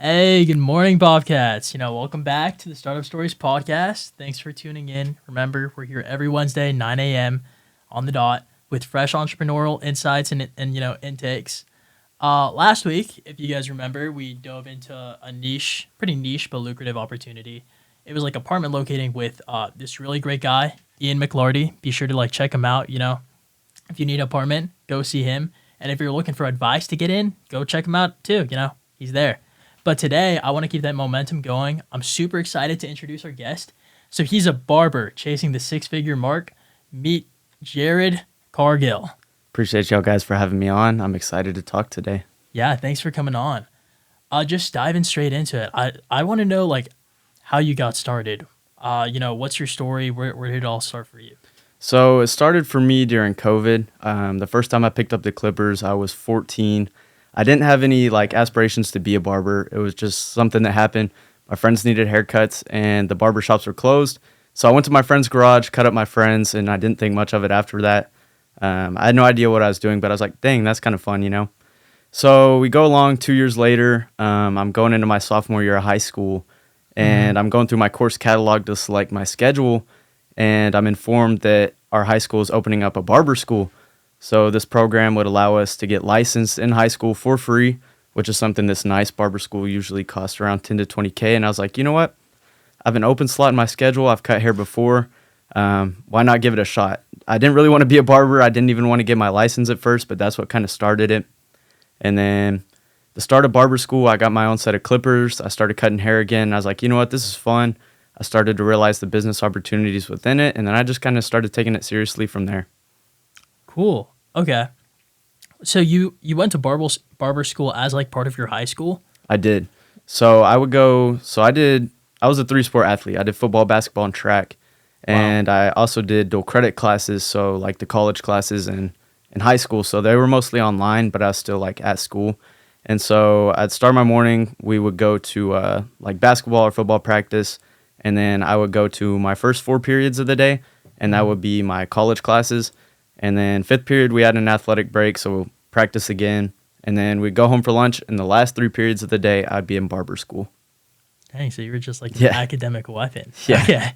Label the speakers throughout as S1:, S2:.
S1: Hey, good morning, Bobcats. Welcome back to the Startup Stories podcast. Thanks for tuning in. Remember, we're here every Wednesday, 9 a.m. on the dot with fresh entrepreneurial insights and intakes. Last week, if you guys remember, we dove into a pretty niche but lucrative opportunity. It was like apartment locating with this really great guy, Ian McLarty. Be sure to check him out. If you need an apartment, go see him. And if you're looking for advice to get in, go check him out too. He's there. But today, I want to keep that momentum going. I'm super excited to introduce our guest. So he's a barber chasing the six-figure mark. Meet Jarod Cargil.
S2: Appreciate y'all guys for having me on. I'm excited to talk today.
S1: Yeah, thanks for coming on. Just diving straight into it. I want to know how you got started. What's your story? Where did it all start for you?
S2: So it started for me during COVID. The first time I picked up the clippers, I was 14. I didn't have any aspirations to be a barber. It was just something that happened. My friends needed haircuts and the barber shops were closed. So I went to my friend's garage, cut up my friends, and I didn't think much of it after that. I had no idea what I was doing, but I was like, dang, that's kind of fun. So we go along 2 years later. I'm going into my sophomore year of high school, and I'm going through my course catalog to select my schedule, and I'm informed that our high school is opening up a barber school. So this program would allow us to get licensed in high school for free, which is something this nice barber school usually costs around 10 to 20K. And I was like, you know what? I have an open slot in my schedule. I've cut hair before. Why not give it a shot? I didn't really want to be a barber. I didn't even want to get my license at first, but that's what kind of started it. And then the start of barber school, I got my own set of clippers. I started cutting hair again. I was like, you know what? This is fun. I started to realize the business opportunities within it. And then I just kind of started taking it seriously from there.
S1: Cool. Okay. So you went to barber school as part of your high school?
S2: I did. So I was a 3-sport athlete. I did football, basketball, and track. And wow. I also did dual credit classes, so the college classes in high school. So they were mostly online, but I was still at school. And so I'd start my morning. We would go to basketball or football practice, and then I would go to my first 4 periods of the day, and that would be my college classes. And then 5th period, we had an athletic break, so we'll practice again. And then we'd go home for lunch, and the last 3 periods of the day, I'd be in barber school.
S1: Dang, so you were just an academic weapon.
S2: Yeah.
S1: Okay.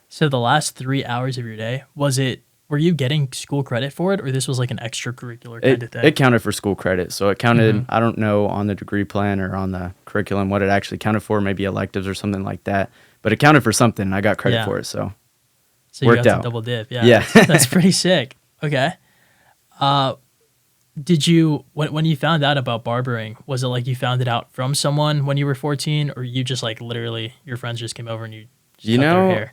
S1: So the last 3 hours of your day, were you getting school credit for it, or this was an extracurricular kind of thing?
S2: It counted for school credit. So it counted, I don't know on the degree plan or on the curriculum what it actually counted for, maybe electives or something like that. But it counted for something. I got credit for it, so
S1: you
S2: worked
S1: got
S2: out.
S1: to double dip. Yeah.
S2: Yeah.
S1: That's pretty sick. Okay. Did you, when you found out about barbering, was it you found it out from someone when you were 14, or you just literally your friends just came over and you just cut their hair?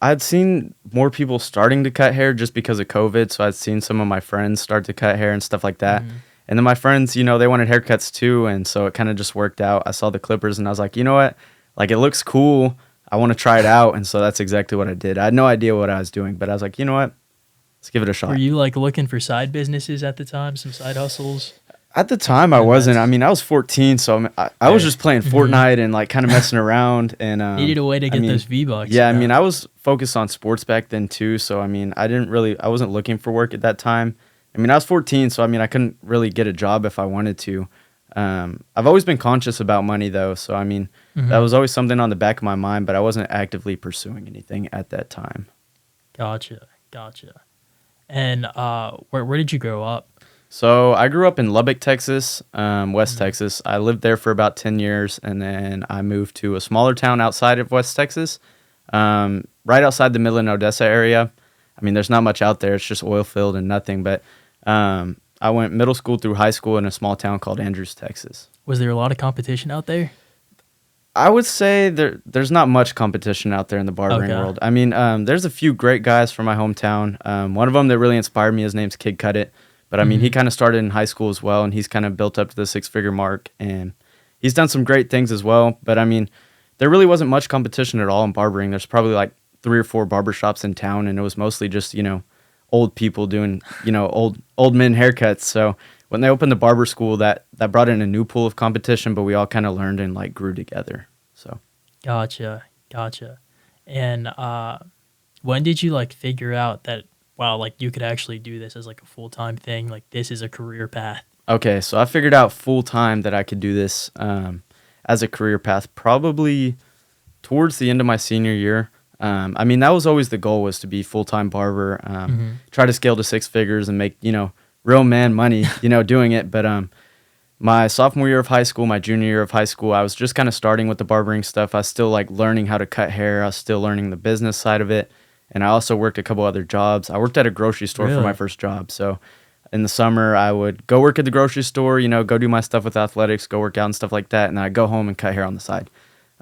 S2: I'd seen more people starting to cut hair just because of COVID. So I'd seen some of my friends start to cut hair and stuff like that. And then my friends, they wanted haircuts too. And so it kind of just worked out. I saw the clippers and I was like, you know what? It looks cool. I want to try it out. And so that's exactly what I did. I had no idea what I was doing, but I was like, you know what? Let's give it a shot.
S1: Were you looking for side businesses at the time, some side hustles?
S2: At the time, I wasn't. I mean, I was 14, so I was just playing Fortnite and kind of messing around. And
S1: needed a way to get those V-Bucks.
S2: Yeah, I mean, I was focused on sports back then too. So I mean, I wasn't looking for work at that time. I mean, I was 14, so I mean, I couldn't really get a job if I wanted to. I've always been conscious about money though, so I mean, that was always something on the back of my mind, but I wasn't actively pursuing anything at that time.
S1: Gotcha. And where did you grow up?
S2: So I grew up in Lubbock, Texas, West Texas. I lived there for about 10 years, and then I moved to a smaller town outside of West Texas, right outside the Midland, Odessa area. I mean, there's not much out there. It's just oil field and nothing. But I went middle school through high school in a small town called Andrews, Texas.
S1: Was there a lot of competition out there?
S2: I would say there's not much competition out there in the barbering world. I mean, there's a few great guys from my hometown. One of them that really inspired me, his name's Kid Cut It. But I mean, he kind of started in high school as well, and he's kind of built up to the 6-figure mark, and he's done some great things as well. But I mean, there really wasn't much competition at all in barbering. There's probably 3 or 4 barbershops in town, and it was mostly just, old people doing, old men haircuts. So when they opened the barber school, that brought in a new pool of competition, but we all kind of learned and grew together. So.
S1: Gotcha. And when did you figure out that, wow, you could actually do this as a full-time thing? This is a career path.
S2: Okay, so I figured out full-time that I could do this as a career path probably towards the end of my senior year. I mean, that was always the goal, was to be full-time barber, try to scale to 6 figures and make, real man money, doing it. But my sophomore year of high school, my junior year of high school, I was just kind of starting with the barbering stuff. I was still like learning how to cut hair. I was still learning the business side of it. And I also worked a couple other jobs. I worked at a grocery store for my first job. So in the summer, I would go work at the grocery store, go do my stuff with athletics, go work out and stuff like that. And then I'd go home and cut hair on the side.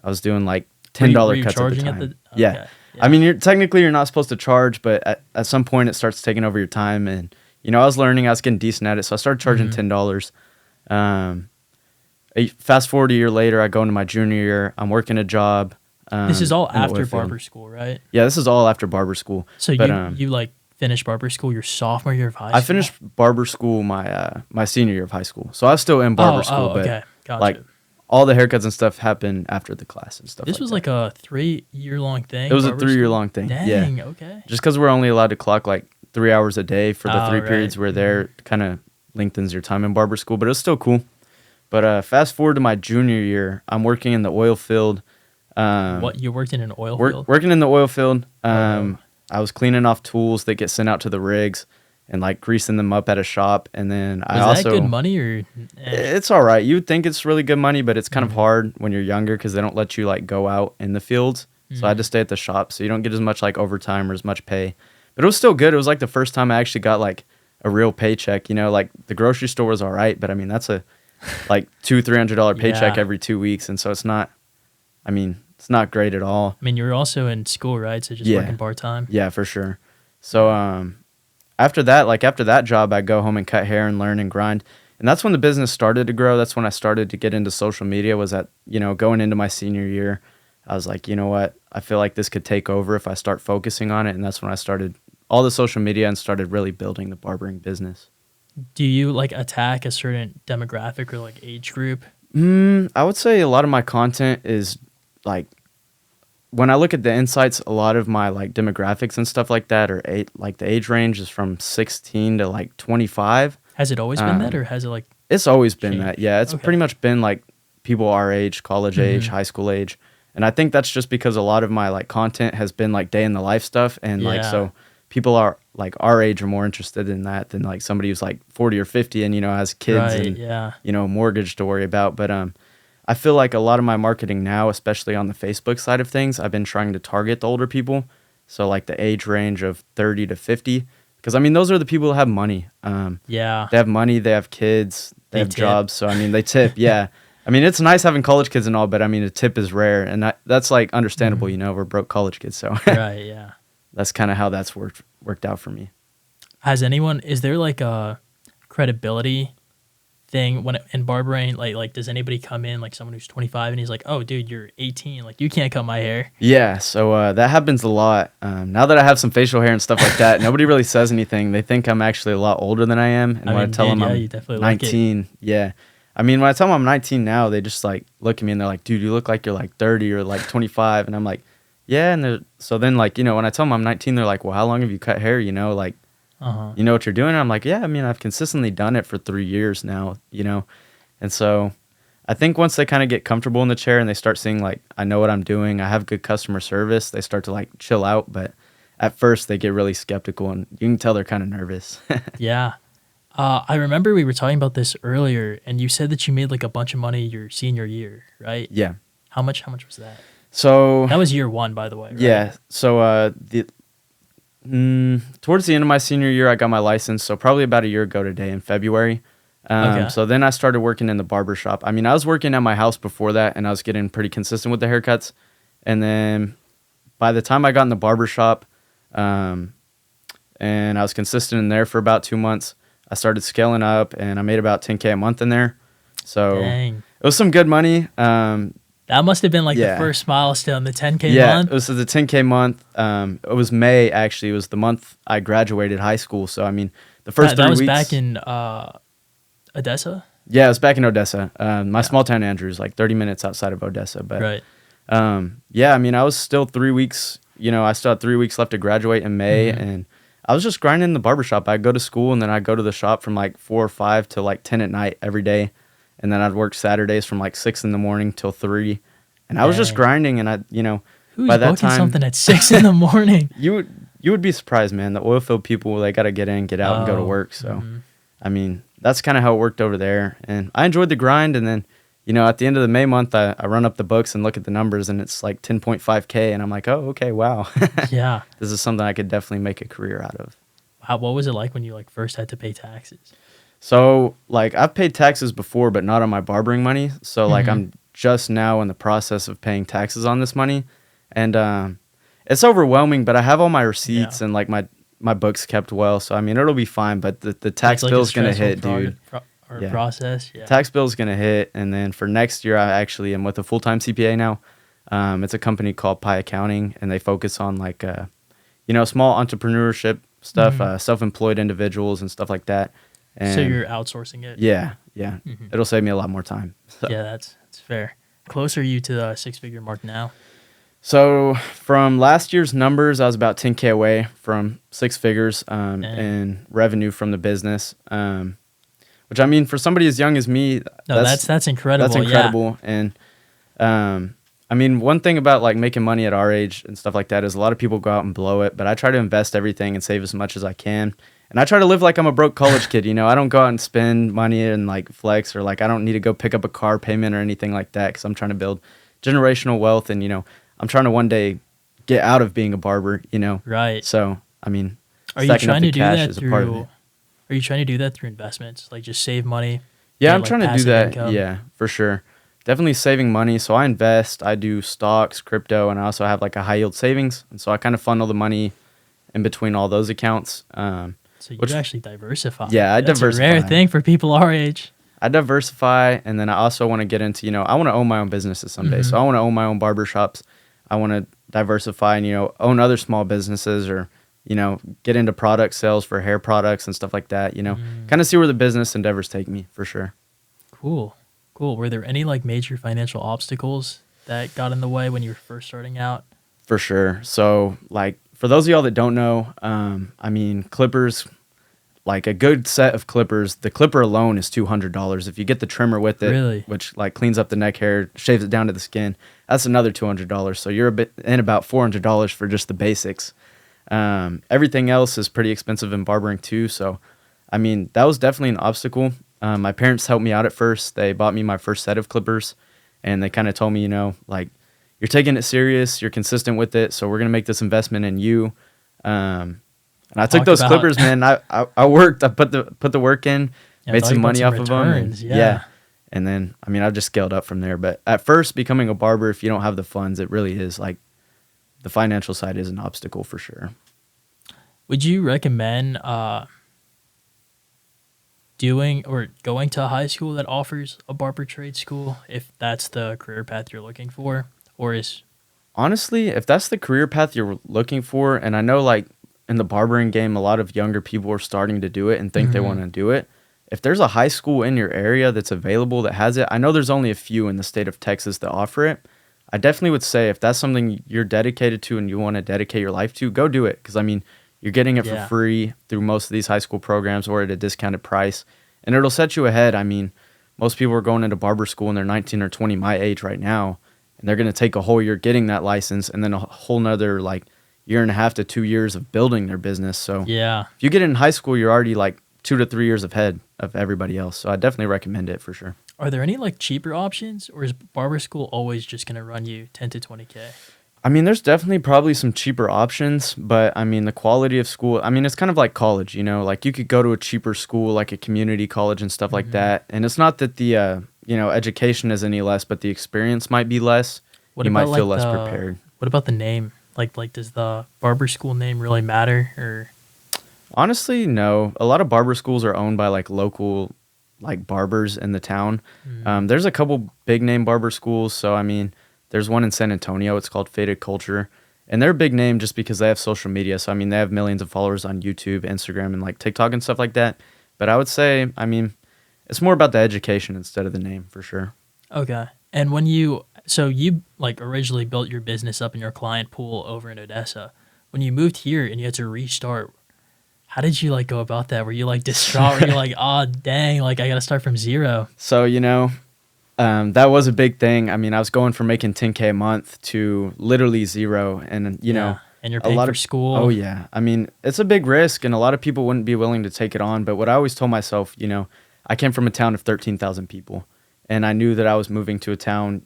S2: I was doing like $10 cuts at the time. Yeah. Okay. Yeah. I mean, you're not supposed to charge, but at some point it starts taking over your time. And, I was learning, I was getting decent at it. So I started charging $10. Fast forward a year later, I go into my junior year. I'm working a job.
S1: This is all after barber school, right?
S2: Yeah, this is all after barber school.
S1: So you like finished barber school your sophomore year of high school?
S2: I finished barber school my senior year of high school. So I was still in barber school, but
S1: okay. Gotcha.
S2: Like all the haircuts and stuff happened after the class and stuff.
S1: This was like a 3-year-long thing.
S2: It was a 3-year-long thing.
S1: Dang,
S2: yeah.
S1: Okay.
S2: Just because we're only allowed to clock like 3 hours a day for the 3 periods we're there, kind of lengthens your time in barber school, but it was still cool. But fast forward to my junior year, I'm working in the oil field.
S1: What, you worked in an oil field?
S2: Working in the oil field. I was cleaning off tools that get sent out to the rigs and like greasing them up at a shop. And then
S1: Was that good money or?
S2: It's all right. You would think it's really good money, but it's kind of hard when you're younger because they don't let you like go out in the fields. So I had to stay at the shop. So you don't get as much like overtime or as much pay. But it was still good. It was like the first time I actually got like a real paycheck. Like the grocery store was all right, but I mean that's a like $200-$300 paycheck every 2 weeks, and so it's not great at all.
S1: I mean, you were also in school, right? So just working part-time.
S2: Yeah, for sure. So after that job, I'd go home and cut hair and learn and grind. And that's when the business started to grow. That's when I started to get into social media, was at, going into my senior year. I was like, you know what? I feel like this could take over if I start focusing on it. And that's when I started all the social media and started really building the barbering business.
S1: Do you like attack a certain demographic or like age group?
S2: I would say a lot of my content is like, when I look at the insights, a lot of my like demographics and stuff like that are like the age range is from 16 to like 25.
S1: Has it always been that, or has it like?
S2: It's always been that. Yeah, it's pretty much been like people our age, college age, high school age. And I think that's just because a lot of my like content has been like day in the life stuff. And like, so people are like our age are more interested in that than like somebody who's like 40 or 50 and, has kids and, mortgage to worry about. But, I feel like a lot of my marketing now, especially on the Facebook side of things, I've been trying to target the older people. So like the age range of 30 to 50, because I mean, those are the people who have money. They have money, they have kids, they have jobs. So I mean, they tip. Yeah. I mean, it's nice having college kids and all, but I mean, a tip is rare, and that's like understandable. We're broke college kids, so
S1: right, yeah.
S2: That's kind of how that's worked out for me.
S1: Is there like a credibility thing when in barbering? Like does anybody come in, like someone who's 25 and he's like, oh dude, you're 18, like you can't cut my hair?
S2: Yeah, so that happens a lot. Now that I have some facial hair and stuff like that, nobody really says anything. They think I'm actually a lot older than I am, and when I tell them I'm 19, I mean, when I tell them I'm 19 now, they just like look at me and they're like, dude, you look like you're like 30 or like 25. And I'm like, yeah. And so then like, when I tell them I'm 19, they're like, well, how long have you cut hair? You know what you're doing? And I'm like, yeah, I mean, I've consistently done it for 3 years now, And so I think once they kind of get comfortable in the chair and they start seeing like, I know what I'm doing, I have good customer service, they start to like chill out. But at first they get really skeptical, and you can tell they're kind of nervous.
S1: Yeah. I remember we were talking about this earlier, and you said that you made like a bunch of money your senior year, right?
S2: Yeah.
S1: How much was that?
S2: So
S1: that was year one, by the way, right?
S2: Yeah. So towards the end of my senior year, I got my license. So probably about a year ago today in February. So then I started working in the barber shop. I mean, I was working at my house before that, and I was getting pretty consistent with the haircuts. And then by the time I got in the barber shop, and I was consistent in there for about 2 months, I started scaling up, and I made about $10K a month in there. So
S1: Dang.
S2: It was some good money.
S1: That must have been like the first milestone, the 10K month.
S2: Yeah, it was the 10K month. It was May, actually. It was the month I graduated high school. So, I mean, the first 3 weeks.
S1: That was back in Odessa?
S2: Yeah, it was back in Odessa. My small town, Andrews, like 30 minutes outside of Odessa. But
S1: right.
S2: I mean, I was still 3 weeks. I still had 3 weeks left to graduate in May, and I was just grinding in the barbershop. I'd go to school, and then I'd go to the shop from like 4 or 5 to like 10 at night every day. and then I'd work Saturdays from like 6 in the morning till 3, and I was just
S1: Dang.
S2: grinding. And
S1: Who's
S2: by that
S1: booking
S2: time,
S1: something at 6 in the morning?
S2: you would be surprised, man. The oil field people, they got to get in, get out, and go to work. So, I mean, that's kind of how it worked over there, and I enjoyed the grind. And then, at the end of the May month, I run up the books and look at the numbers, and it's like 10.5K, and I'm like, oh, okay, wow.
S1: Yeah.
S2: This is something I could definitely make a career out of.
S1: What was it like when you like first had to pay taxes?
S2: So, like, I've paid taxes before, but not on my barbering money. So, like, I'm just now in the process of paying taxes on this money. And it's overwhelming, but I have all my receipts and, like, my books kept well. So, I mean, it'll be fine. But the tax
S1: It's like
S2: bill's going to hit, dude.
S1: Process. Yeah.
S2: Tax bill's going to hit. And then for next year, I actually am with a full-time CPA now. It's a company called Pi Accounting, and they focus on, like, small entrepreneurship stuff, self-employed individuals and stuff like that. And
S1: So you're outsourcing it?
S2: Yeah. It'll save me a lot more time. So.
S1: Yeah, that's fair. Closer are you to the 6-figure mark now?
S2: So from last year's numbers, I was about 10K away from 6 figures in revenue from the business, which, I mean, for somebody as young as me,
S1: that's incredible.
S2: That's incredible. Yeah. And I mean, one thing about like making money at our age and stuff like that is a lot of people go out and blow it, but I try to invest everything and save as much as I can. And I try to live like I'm a broke college kid, I don't go out and spend money and like flex, or like I don't need to go pick up a car payment or anything like that, because I'm trying to build generational wealth, and I'm trying to one day get out of being a barber,
S1: Right.
S2: So, I mean,
S1: are you trying to do that
S2: through?
S1: Are you trying to do that through investments, like just save money?
S2: Yeah, I'm trying to do that. Income? Yeah, for sure. Definitely saving money. So I invest. I do stocks, crypto, and I also have like a high yield savings, and so I kind of funnel the money in between all those accounts.
S1: So you actually diversify.
S2: Yeah, I diversify.
S1: That's a rare thing for people our age.
S2: I diversify, and then I also want to get into, I want to own my own businesses someday. So I want to own my own barbershops. I want to diversify and, own other small businesses, or, get into product sales for hair products and stuff like that, kind of see where the business endeavors take me, for sure.
S1: Cool. Were there any like major financial obstacles that got in the way when you were first starting out?
S2: For sure. So like, for those of y'all that don't know, I mean, clippers, like a good set of clippers, the clipper alone is $200. If you get the trimmer with it,
S1: really?
S2: Which like cleans up the neck hair, shaves it down to the skin, that's another $200. So you're about $400 for just the basics. Everything else is pretty expensive in barbering too. So, I mean, that was definitely an obstacle. My parents helped me out at first. They bought me my first set of clippers, and they kind of told me, like, you're taking it serious, you're consistent with it, so we're going to make this investment in you. And I took those clippers, man. I worked, I put the work in, made some money off of them. And, yeah. And then, I mean, I've just scaled up from there. But at first, becoming a barber, if you don't have the funds, it really is like the financial side is an obstacle for sure.
S1: Would you recommend doing or going to a high school that offers a barber trade school if that's the career path you're looking for? Or is...
S2: Honestly, if that's the career path you're looking for, and I know like in the barbering game, a lot of younger people are starting to do it and think they want to do it. If there's a high school in your area that's available that has it, I know there's only a few in the state of Texas that offer it. I definitely would say if that's something you're dedicated to and you want to dedicate your life to, go do it. Because, I mean, you're getting it for free through most of these high school programs or at a discounted price. And it'll set you ahead. I mean, most people are going into barber school and they're 19 or 20, my age right now. And they're going to take a whole year getting that license and then a whole nother like year and a half to 2 years of building their business. So if you get in high school, you're already like 2 to 3 years ahead of everybody else. So I definitely recommend it for sure.
S1: Are there any like cheaper options, or is barber school always just going to run you 10 to 20K?
S2: I mean, there's definitely probably some cheaper options, but I mean, the quality of school, I mean, it's kind of like college, like you could go to a cheaper school, like a community college and stuff like that. And it's not that the, education is any less, but the experience might be less. You might feel less prepared.
S1: What about the name? Like, does the barber school name really matter, or?
S2: Honestly, no. A lot of barber schools are owned by like local, like barbers in the town. There's a couple big name barber schools. So, I mean, there's one in San Antonio. It's called Faded Culture. And they're a big name just because they have social media. So, I mean, they have millions of followers on YouTube, Instagram, and like TikTok and stuff like that. But I would say, I mean, it's more about the education instead of the name for sure.
S1: Okay. And when you like originally built your business up in your client pool over in Odessa, when you moved here and you had to restart, How did you like go about that? Were you like distraught? Were you like, oh dang, like I gotta start from zero?
S2: So, that was a big thing. I mean, I was going from making 10K a month to literally zero. And,
S1: And you're
S2: a
S1: paying
S2: lot
S1: for
S2: of,
S1: school.
S2: oh yeah. I mean, it's a big risk and a lot of people wouldn't be willing to take it on. But what I always told myself, I came from a town of 13,000 people and I knew that I was moving to a town,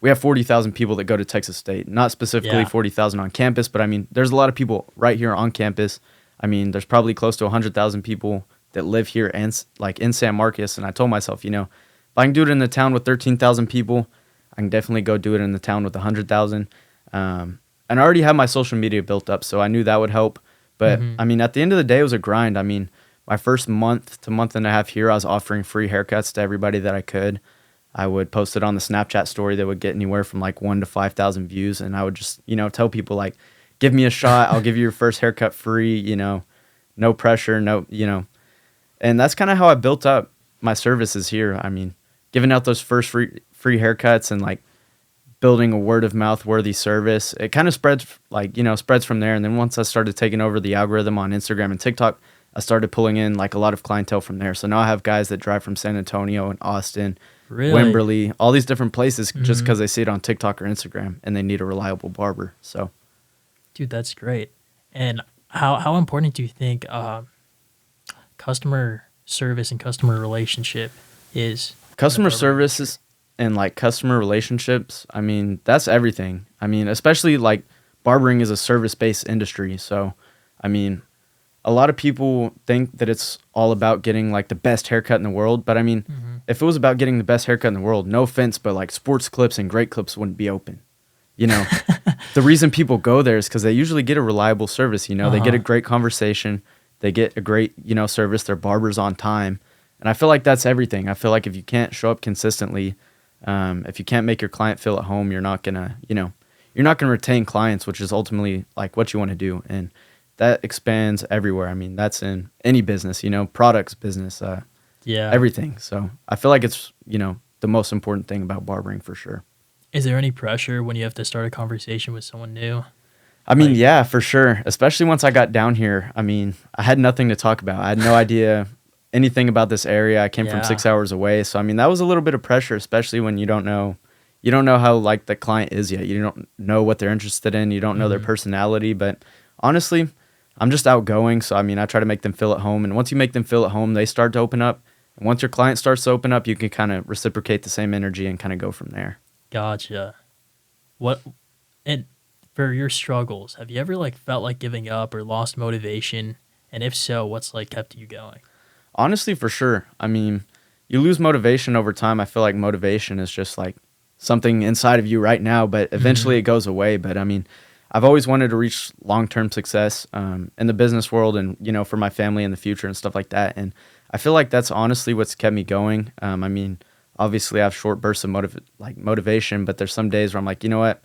S2: we have 40,000 people that go to Texas State, not specifically
S1: Yeah.
S2: 40,000 on campus, but I mean, there's a lot of people right here on campus. I mean, there's probably close to 100,000 people that live here and like in San Marcos. And I told myself, if I can do it in the town with 13,000 people, I can definitely go do it in the town with 100,000. And I already had my social media built up, so I knew that would help. But I mean, at the end of the day, it was a grind. I mean, my first month to month and a half here, I was offering free haircuts to everybody that I could. I would post it on the Snapchat story that would get anywhere from like 1 to 5,000 views. And I would just, tell people like, give me a shot. I'll give you your first haircut free, no pressure, and that's kind of how I built up my services here. I mean, giving out those first free haircuts and like building a word of mouth worthy service. It kind of spreads from there. And then once I started taking over the algorithm on Instagram and TikTok, I started pulling in like a lot of clientele from there. So now I have guys that drive from San Antonio and Austin,
S1: Really?
S2: Wimberley, all these different places just because they see it on TikTok or Instagram and they need a reliable barber. So,
S1: Dude, that's great. And how important do you think customer service and customer relationship is?
S2: customer services and like customer relationships, I mean, that's everything. I mean, especially like barbering is a service-based industry. So, I mean, a lot of people think that it's all about getting like the best haircut in the world. But I mean, if it was about getting the best haircut in the world, no offense, but like Sports Clips and Great Clips wouldn't be open. The reason people go there is because they usually get a reliable service. They get a great conversation. They get a great, service. Their barber's on time. And I feel like that's everything. I feel like if you can't show up consistently, if you can't make your client feel at home, you're not gonna retain clients, which is ultimately like what you want to do. And that expands everywhere. I mean, that's in any business, products business, everything. So I feel like it's, the most important thing about barbering for sure.
S1: Is there any pressure when you have to start a conversation with someone new?
S2: I mean, yeah, for sure. Especially once I got down here. I mean, I had nothing to talk about. I had no idea anything about this area. I came from 6 hours away. So, I mean, that was a little bit of pressure, especially when you don't know how like the client is yet. You don't know what they're interested in. You don't know their personality. But honestly, I'm just outgoing. So, I mean, I try to make them feel at home. And once you make them feel at home, they start to open up. And once your client starts to open up, you can kind of reciprocate the same energy and kind of go from there.
S1: Gotcha. And for your struggles, have you ever like felt like giving up or lost motivation? And if so, what's like kept you going?
S2: Honestly, for sure. I mean, you lose motivation over time. I feel like motivation is just like something inside of you right now, but eventually it goes away. But I mean, I've always wanted to reach long-term success in the business world and, for my family in the future and stuff like that. And I feel like that's honestly what's kept me going. I mean, obviously I have short bursts of motivation, but there's some days where I'm like, you know what?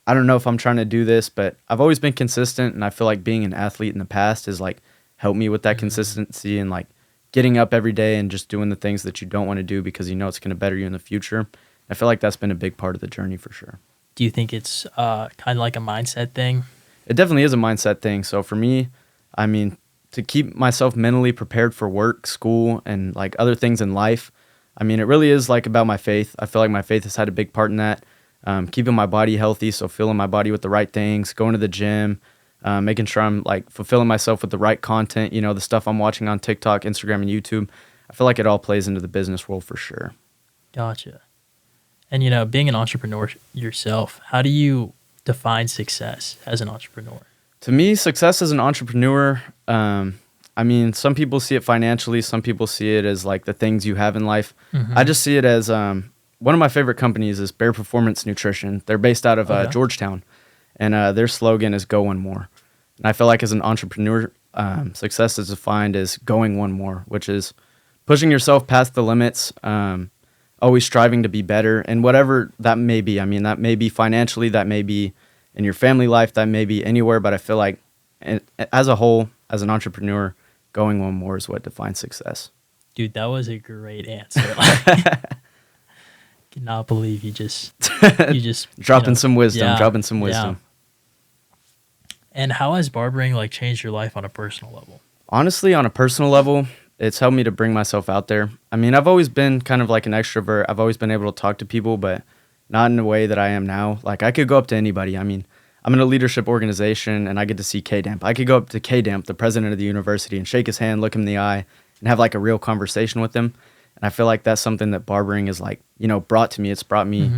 S2: I don't know if I'm trying to do this, but I've always been consistent. And I feel like being an athlete in the past has like helped me with that consistency and like getting up every day and just doing the things that you don't want to do because it's going to better you in the future. I feel like that's been a big part of the journey for sure.
S1: Do you think it's kind of like a mindset thing?
S2: It definitely is a mindset thing. So for me, I mean, to keep myself mentally prepared for work, school, and like other things in life, I mean, it really is like about my faith. I feel like my faith has had a big part in that. Keeping my body healthy, so filling my body with the right things, going to the gym, making sure I'm like fulfilling myself with the right content, the stuff I'm watching on TikTok, Instagram, and YouTube. I feel like it all plays into the business world for sure.
S1: Gotcha. And, being an entrepreneur yourself, how do you define success as an entrepreneur?
S2: To me, success as an entrepreneur, I mean, some people see it financially. Some people see it as like the things you have in life. I just see it as one of my favorite companies is Bear Performance Nutrition. They're based out of Georgetown, and their slogan is "Go One More." And I feel like as an entrepreneur, success is defined as going one more, which is pushing yourself past the limits, always striving to be better, and whatever that may be. I mean, that may be financially, that may be in your family life, that may be anywhere. But I feel like, as a whole, as an entrepreneur, going one more is what defines success.
S1: Dude, that was a great answer. Cannot believe you just
S2: dropping some wisdom.
S1: And how has barbering like changed your life on a personal level?
S2: Honestly, on a personal level, it's helped me to bring myself out there. I mean, I've always been kind of like an extrovert. I've always been able to talk to people, but not in the way that I am now. Like, I could go up to anybody. I mean, I'm in a leadership organization and I get to see K-Damp. I could go up to K-Damp, the president of the university, and shake his hand, look him in the eye, and have like a real conversation with him. And I feel like that's something that barbering is like, brought to me. It's brought me,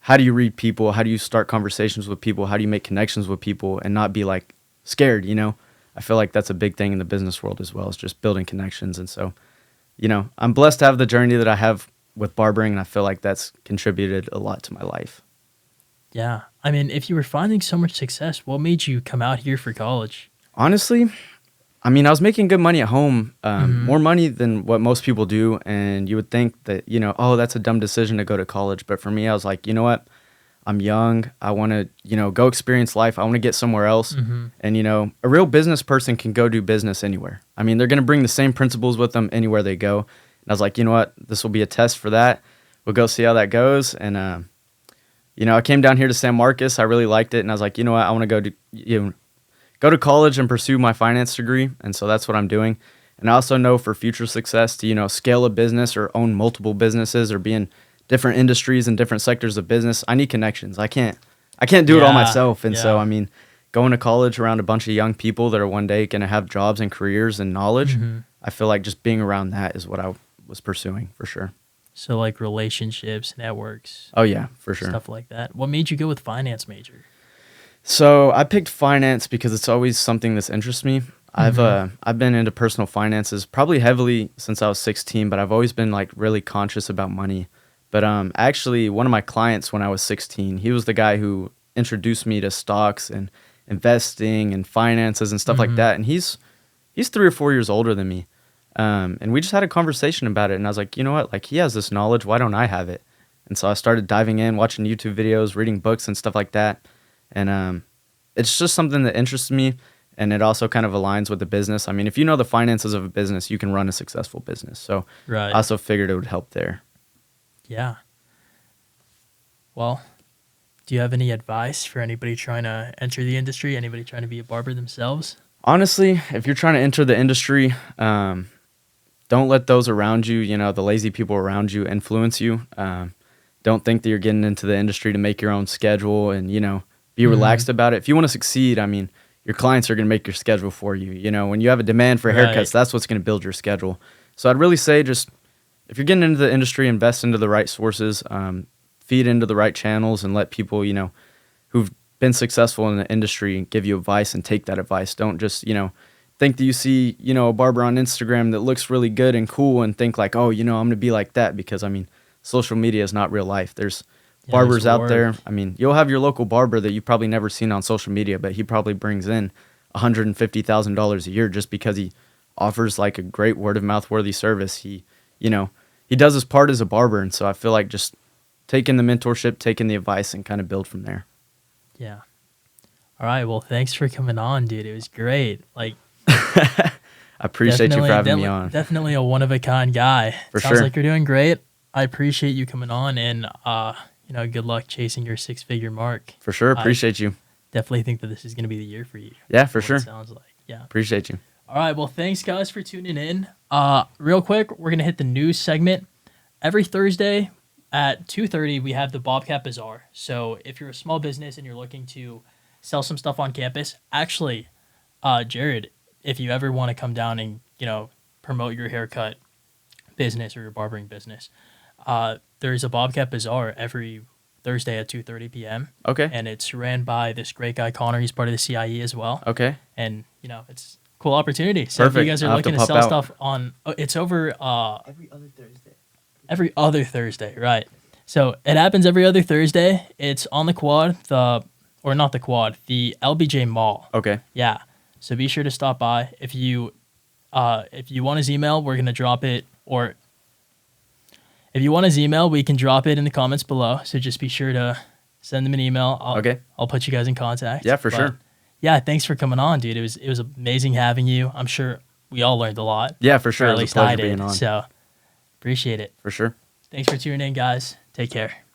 S2: how do you read people? How do you start conversations with people? How do you make connections with people and not be like scared, I feel like that's a big thing in the business world as well, is just building connections. And so, I'm blessed to have the journey that I have with barbering, and I feel like that's contributed a lot to my life.
S1: Yeah. I mean, if you were finding so much success, what made you come out here for college?
S2: Honestly, I mean, I was making good money at home, more money than what most people do. And you would think that, oh, that's a dumb decision to go to college. But for me, I was like, you know what? I'm young. I want to, go experience life. I want to get somewhere else. And, a real business person can go do business anywhere. I mean, they're going to bring the same principles with them anywhere they go. And I was like, you know what? This will be a test for that. We'll go see how that goes. And, I came down here to San Marcos. I really liked it. And I was like, you know what? I want to go to college and pursue my finance degree. And so that's what I'm doing. And I also know for future success to, scale a business or own multiple businesses or be in different industries and different sectors of business, I need connections. I can't do it all myself. And so, I mean, going to college around a bunch of young people that are one day going to have jobs and careers and knowledge, I feel like just being around that is what I was pursuing for sure.
S1: So like relationships, networks.
S2: Oh yeah, for sure.
S1: Stuff like that. What made you go with finance major?
S2: So I picked finance because it's always something that's interests me. I've been into personal finances probably heavily since I was 16, but I've always been like really conscious about money. But actually, one of my clients when I was 16, he was the guy who introduced me to stocks and investing and finances and stuff like that. And he's 3 or 4 years older than me. And we just had a conversation about it. And I was like, you know what? Like, he has this knowledge. Why don't I have it? And so I started diving in, watching YouTube videos, reading books and stuff like that. And it's just something that interests me. And it also kind of aligns with the business. I mean, if you know the finances of a business, you can run a successful business. So I also figured it would help there.
S1: Yeah. Well, do you have any advice for anybody trying to enter the industry, anybody trying to be a barber themselves?
S2: Honestly, if you're trying to enter the industry, don't let those around you, the lazy people around you influence you. Don't think that you're getting into the industry to make your own schedule and, be relaxed about it. If you want to succeed, I mean, your clients are going to make your schedule for you. When you have a demand for haircuts, that's what's going to build your schedule. So I'd really say just, if you're getting into the industry, invest into the right sources, feed into the right channels, and let people, who've been successful in the industry give you advice and take that advice. Don't just, think that you see, a barber on Instagram that looks really good and cool and think like, oh, I'm going to be like that, because, I mean, social media is not real life. There's barbers out there. I mean, you'll have your local barber that you've probably never seen on social media, but he probably brings in $150,000 a year just because he offers like a great word of mouth worthy service. He does his part as a barber. And so I feel like just taking the mentorship, taking the advice, and kind of build from there.
S1: Yeah. All right. Well, thanks for coming on, dude. It was great. Like,
S2: I appreciate you for having me on.
S1: Definitely a one-of-a-kind guy. Sounds like you're doing great. I appreciate you coming on, and good luck chasing your 6-figure mark.
S2: For sure. Appreciate you.
S1: Definitely think that this is going to be the year for you.
S2: Yeah, for sure.
S1: It sounds like. Yeah.
S2: Appreciate you.
S1: All right. Well, thanks, guys, for tuning in. Real quick, we're going to hit the news segment. Every Thursday at 2:30, we have the Bobcat Bazaar. So if you're a small business and you're looking to sell some stuff on campus, actually, Jarod, if you ever want to come down and, promote your haircut business or your barbering business, there's a Bobcat Bazaar every Thursday at 2:30 p.m.
S2: Okay.
S1: And it's ran by this great guy, Korner. He's part of the CIE as well.
S2: Okay.
S1: And, it's a cool opportunity. So
S2: Perfect.
S1: if you guys are looking to sell stuff on, it's over
S3: every other Thursday.
S1: Every other Thursday, right. So it happens every other Thursday. It's on the quad, the LBJ Mall.
S2: Okay.
S1: Yeah. So be sure to stop by. If you want his email, we're going to drop it, or if you want his email, we can drop it in the comments below. So just be sure to send him an email. I'll put you guys in contact.
S2: Yeah, for sure.
S1: Yeah, thanks for coming on, dude. It was amazing having you. I'm sure we all learned a lot.
S2: Yeah, for sure.
S1: Or at least I did. So appreciate it.
S2: For sure.
S1: Thanks for tuning in, guys. Take care.